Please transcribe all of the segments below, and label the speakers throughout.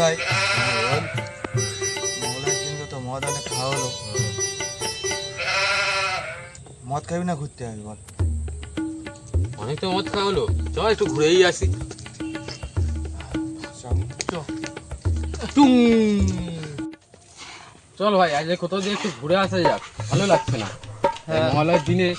Speaker 1: ভাই, মঙ্গলের দিনকে তো মদ অনেক খাওয়া হলো। মদ খাবি না ঘুরতে হবে বল?
Speaker 2: অনেক তো মদ খাওয়া হলো, চল একটু ঘুরেই আসি। টুং। চল ভাই, আজ কোথাও দিয়ে একটু ঘুরে আসা যাক, ভালো লাগছে না মহালয়ের দিনে।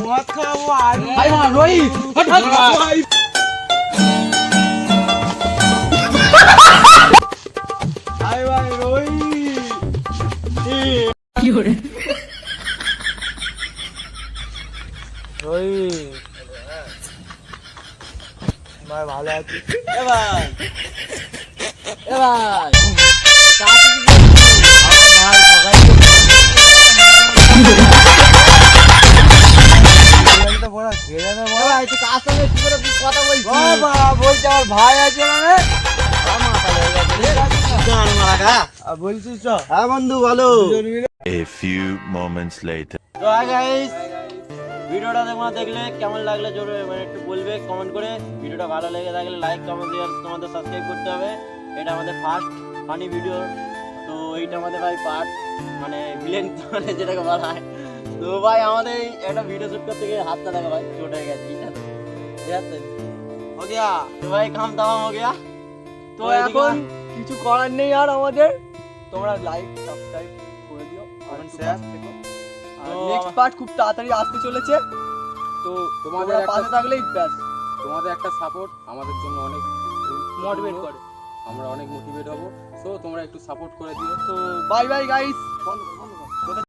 Speaker 1: মদ খাবো আর
Speaker 2: ভাই মা রোহিত, হট হট ভাই।
Speaker 1: ভাই ভাই রই রই ভাই ভালো আছি।
Speaker 2: ভাই
Speaker 1: বলছি আমার ভাই আছে মানে বলছিস তো? হ্যাঁ বন্ধু বলো।
Speaker 3: A few moments later.
Speaker 4: তো হাই গাইস, ভিডিওটা দেখলে কেমন লাগলে জোরে মানে একটু বলবে কমেন্ট করে। ভিডিওটা ভালো লেগে থাকলে লাইক কমেন্ট দিয়ে তোমাদের সাবস্ক্রাইব করতে হবে। এটা আমাদের ফার্স্ট ফানি ভিডিও, তো এইটা আমাদের ভাই পার্ট মানে ভিলেন মানে যেটাকে বলা হয়। তো ভাই আমাদের এই একটা ভিডিও শুট করতে গিয়ে হাতটা দেখা ভাই চোট হয়ে গেছে, ঠিক আছে हो गया। তো ভাই কাম তামাম हो गया।
Speaker 1: তো এখন কিছু করার নেই আর আমাদের, তোমরা লাইক সাবস্ক্রাইব করে দিও, কমেন্ট শেয়ার থেকো। আর নেক্সট পার্ট খুব তাড়াতাড়ি আসতে চলেছে, তো
Speaker 2: তোমাদের
Speaker 1: তোমরা
Speaker 2: একটা-
Speaker 1: পাশে থাকলেই ব্যাস
Speaker 2: তোমাদের একটা সাপোর্ট আমাদের জন্য অনেক
Speaker 1: মোটিভেট করে।
Speaker 2: আমরা অনেক মোটিভেট হব। সো তোমরা একটু সাপোর্ট করে দিও।
Speaker 1: তো বাই বাই গাইস।
Speaker 2: বন্ধ